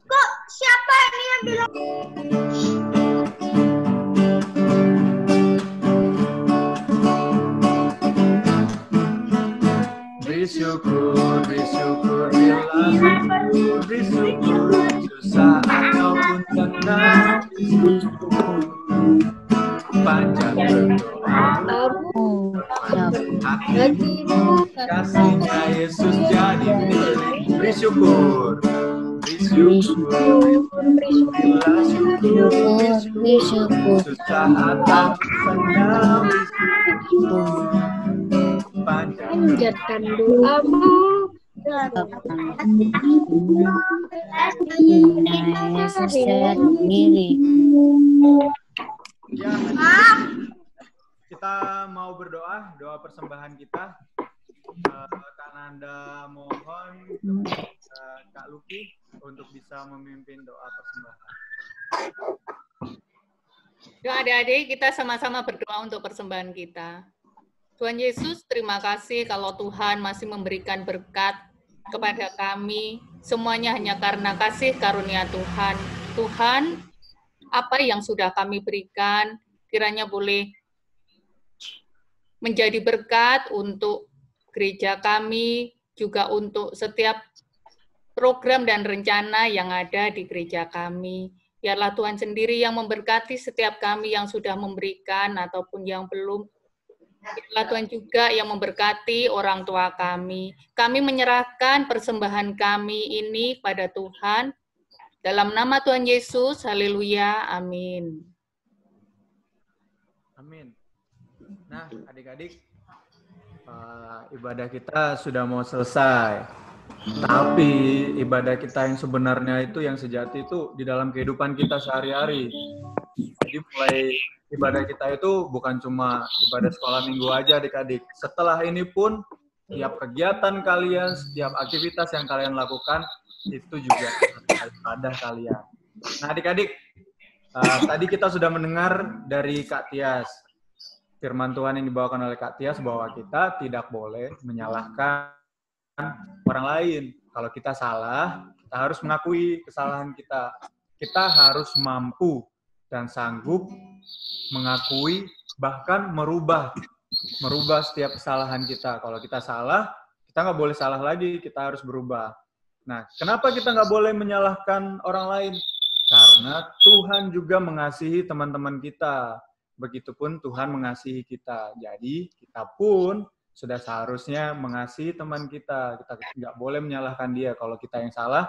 Speaker 4: Kok siapa ini yang bilang?
Speaker 1: bersyukur, bersyukur, bersyukur, susah ataupun tenang, panjang berdoa, kasihnya Yesus jadi milik. Bersyukur, bersyukur, bersyukur, susah ataupun tenang,
Speaker 3: Panjatkan doamu.
Speaker 1: Ya, kita mau berdoa, doa persembahan kita. Kak Nanda mohon Kak Luki untuk bisa memimpin doa persembahan.
Speaker 8: Yuk adik-adik, kita sama-sama berdoa untuk persembahan kita. Tuhan Yesus, terima kasih kalau Tuhan masih memberikan berkat kepada kami. Semuanya hanya karena kasih karunia Tuhan. Tuhan, apa yang sudah kami berikan, kiranya boleh menjadi berkat untuk gereja kami, juga untuk setiap program dan rencana yang ada di gereja kami. Biarlah Tuhan sendiri yang memberkati setiap kami yang sudah memberikan ataupun yang belum. Biarlah Tuhan juga yang memberkati orang tua kami. Kami menyerahkan persembahan kami ini pada Tuhan. Dalam nama Tuhan Yesus, haleluya, amin.
Speaker 1: Amin. Nah, adik-adik, ibadah kita sudah mau selesai. Tapi ibadah kita yang sebenarnya itu, yang sejati itu di dalam kehidupan kita sehari-hari. Jadi mulai ibadah kita itu bukan cuma ibadah sekolah minggu aja adik-adik. Setelah ini pun, setiap kegiatan kalian, setiap aktivitas yang kalian lakukan, itu juga ibadah kalian. Nah adik-adik, tadi kita sudah mendengar dari Kak Tias. Firman Tuhan yang dibawakan oleh Kak Tias bahwa kita tidak boleh menyalahkan orang lain. Kalau kita salah, kita harus mengakui kesalahan kita. Kita harus mampu dan sanggup mengakui, bahkan merubah setiap kesalahan kita. Kalau kita salah, kita nggak boleh salah lagi, kita harus berubah. Nah, kenapa kita nggak boleh menyalahkan orang lain? Karena Tuhan juga mengasihi teman-teman kita. Begitupun Tuhan mengasihi kita. Jadi, kita pun sudah seharusnya mengasihi teman kita. Kita nggak boleh menyalahkan dia. Kalau kita yang salah,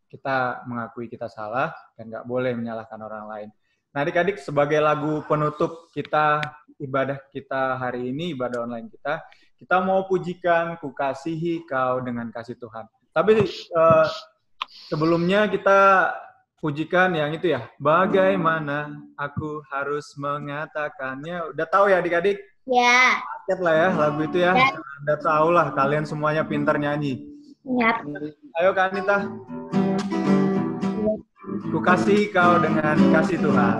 Speaker 1: kita mengakui kita salah, dan nggak boleh menyalahkan orang lain. Nah, adik-adik, sebagai lagu penutup kita, ibadah kita hari ini, ibadah online kita mau pujikan Ku Kasihi Kau dengan Kasih Tuhan. Tapi sebelumnya kita pujikan yang itu ya, bagaimana aku harus mengatakannya. Udah tahu ya adik-adik?
Speaker 4: Ya.
Speaker 1: Paket lah ya lagu itu ya. Udah tahu lah, kalian semuanya pintar nyanyi.
Speaker 4: Ya.
Speaker 1: Ayo Kak Anita. Ku kasih kau dengan kasih Tuhan.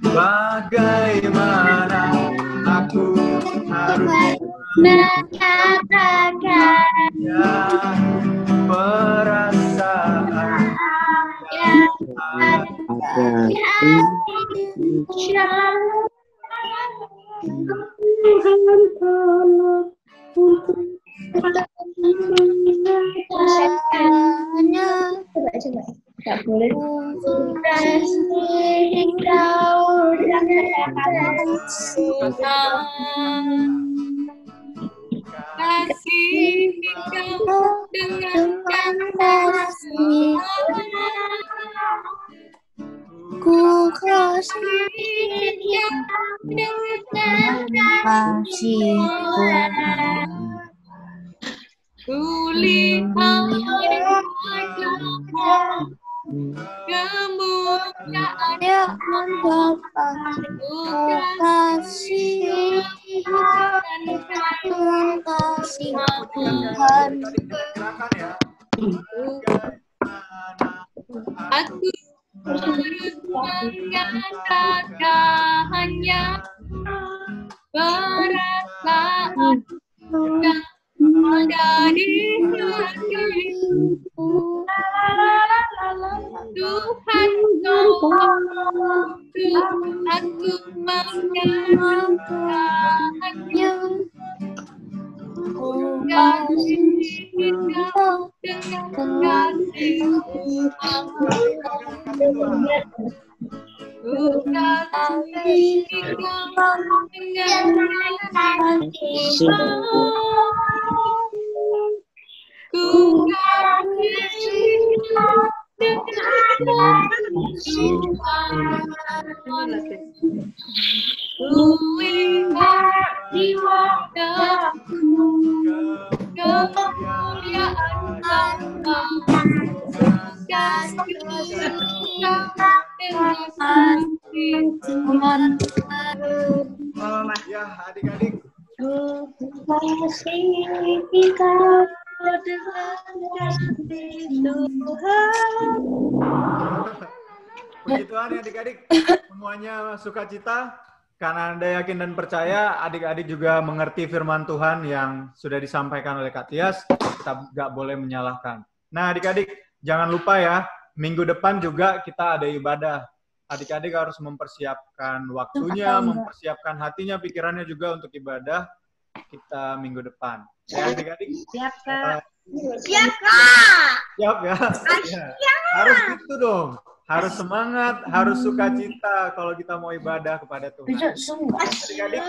Speaker 1: Bagaimana aku harus
Speaker 4: mengatakan
Speaker 1: perasaan
Speaker 4: yang coba. Tak boleh. Kasih kau dengan kasih
Speaker 8: kasih Engkau dengan kasih.
Speaker 7: Ku kasih dengan kasihku.
Speaker 8: Ku lihat kemuliaan
Speaker 7: Bapa, ku kasih dengan kasih Tuhan.
Speaker 1: Silakan ya.
Speaker 8: Aku menyatakannya perasaan yang ada di hatiku. Tuhan kau aku menyatakannya. Ku kasih Engkau dengan kasihku. Ku kasih Engkau dengan kasihku. Ku kasih Engkau dengan kasihku. Ku ingat di wajahmu kemuliaan Bapa, kasih Engkau dengan kasih Tuhan.
Speaker 1: Ya, adik-adik.
Speaker 3: Ku kasih Engkau dengan kasih Tuhan.
Speaker 1: Puji Tuhan ya adik-adik, semuanya sukacita. Karena Anda yakin dan percaya, adik-adik juga mengerti firman Tuhan yang sudah disampaikan oleh Kak Tias, kita nggak boleh menyalahkan. Nah adik-adik, jangan lupa ya, minggu depan juga kita ada ibadah. Adik-adik harus mempersiapkan waktunya, mempersiapkan hatinya, pikirannya juga untuk ibadah kita minggu depan. Ya adik-adik?
Speaker 3: Siap, Kak.
Speaker 4: Siap, Kak.
Speaker 1: Siap ya? Ya. Harus gitu dong. Harus semangat, harus sukacita kalau kita mau ibadah kepada Tuhan. Adik-adik,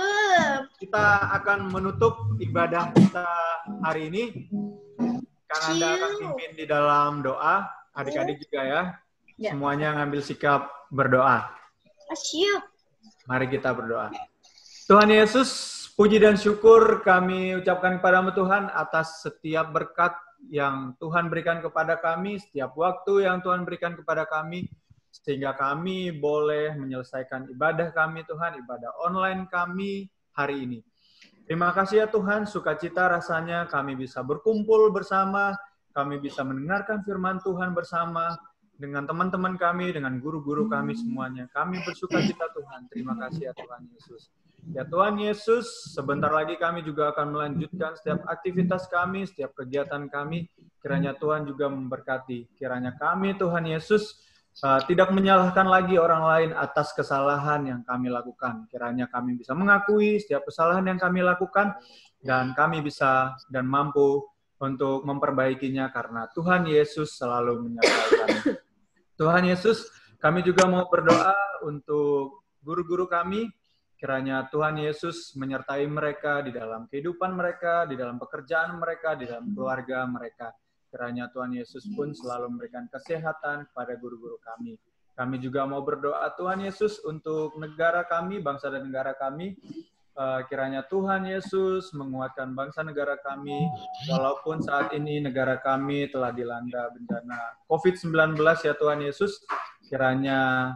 Speaker 1: kita akan menutup ibadah kita hari ini. Karena Anda akan pimpin di dalam doa. Adik-adik juga ya. Semuanya ngambil sikap berdoa. Mari kita berdoa. Tuhan Yesus, puji dan syukur kami ucapkan kepadamu Tuhan atas setiap berkat yang Tuhan berikan kepada kami, setiap waktu yang Tuhan berikan kepada kami, sehingga kami boleh menyelesaikan ibadah kami Tuhan, ibadah online kami hari ini. Terima kasih ya Tuhan, sukacita rasanya kami bisa berkumpul bersama, kami bisa mendengarkan firman Tuhan bersama, dengan teman-teman kami, dengan guru-guru kami semuanya. Kami bersukacita Tuhan, terima kasih ya Tuhan Yesus. Ya Tuhan Yesus, sebentar lagi kami juga akan melanjutkan setiap aktivitas kami, setiap kegiatan kami. Kiranya Tuhan juga memberkati. Kiranya kami Tuhan Yesus tidak menyalahkan lagi orang lain atas kesalahan yang kami lakukan. Kiranya kami bisa mengakui setiap kesalahan yang kami lakukan dan kami bisa dan mampu untuk memperbaikinya karena Tuhan Yesus selalu menyertai kami. Tuhan Yesus, kami juga mau berdoa untuk guru-guru kami. Kiranya Tuhan Yesus menyertai mereka di dalam kehidupan mereka, di dalam pekerjaan mereka, di dalam keluarga mereka. Kiranya Tuhan Yesus pun selalu memberikan kesehatan kepada guru-guru kami. Kami juga mau berdoa Tuhan Yesus untuk negara kami, bangsa dan negara kami. Kiranya Tuhan Yesus menguatkan bangsa negara kami, walaupun saat ini negara kami telah dilanda bencana COVID-19 ya Tuhan Yesus. Kiranya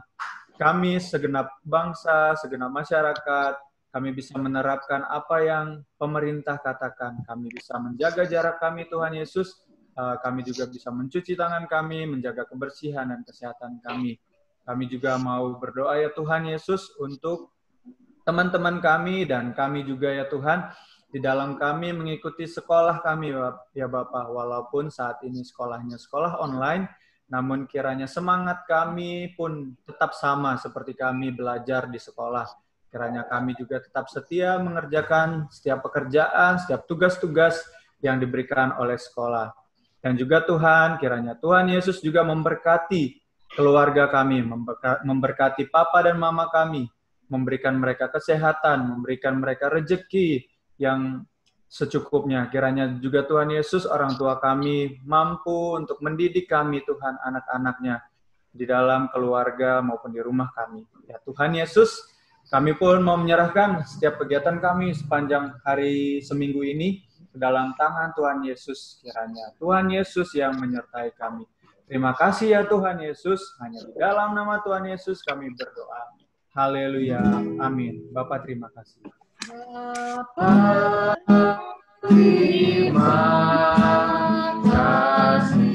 Speaker 1: kami segenap bangsa, segenap masyarakat, kami bisa menerapkan apa yang pemerintah katakan. Kami bisa menjaga jarak kami, Tuhan Yesus. Kami juga bisa mencuci tangan kami, menjaga kebersihan dan kesehatan kami. Kami juga mau berdoa ya Tuhan Yesus untuk teman-teman kami dan kami juga ya Tuhan. Di dalam kami mengikuti sekolah kami ya Bapak, walaupun saat ini sekolahnya sekolah online, namun kiranya semangat kami pun tetap sama seperti kami belajar di sekolah. Kiranya kami juga tetap setia mengerjakan setiap pekerjaan, setiap tugas-tugas yang diberikan oleh sekolah. Dan juga Tuhan, kiranya Tuhan Yesus juga memberkati keluarga kami, memberkati papa dan mama kami, memberikan mereka kesehatan, memberikan mereka rezeki yang secukupnya. Kiranya juga Tuhan Yesus, orang tua kami mampu untuk mendidik kami, Tuhan, anak-anaknya di dalam keluarga maupun di rumah kami. Ya Tuhan Yesus, kami pun mau menyerahkan setiap kegiatan kami sepanjang hari seminggu ini ke dalam tangan Tuhan Yesus. Kiranya Tuhan Yesus yang menyertai kami. Terima kasih ya Tuhan Yesus. Hanya di dalam nama Tuhan Yesus kami berdoa. Haleluya. Amin. Bapak terima kasih. Bapak terima kasih.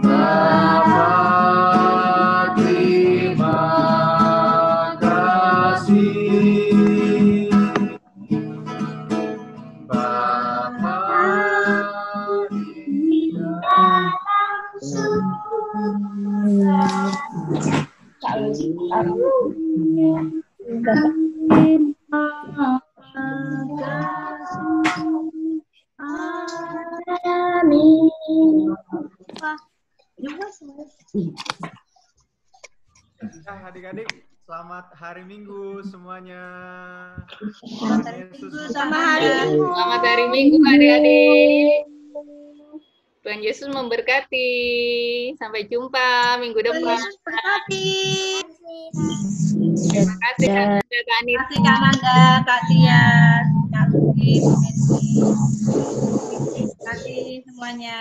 Speaker 1: Bapak terima kasih. Bapak adik-adik, selamat hari Minggu semuanya.
Speaker 8: Selamat hari Minggu adik-adik. Tuhan Yesus memberkati. Sampai jumpa minggu depan.
Speaker 4: Tuhan Yesus berkati.
Speaker 8: Terima kasih Kak Nanda, Kak Anita.
Speaker 4: Terima kasih Kak Nanda, Kak Tias, Kak Luki, Bu Messi. Terima kasih semuanya.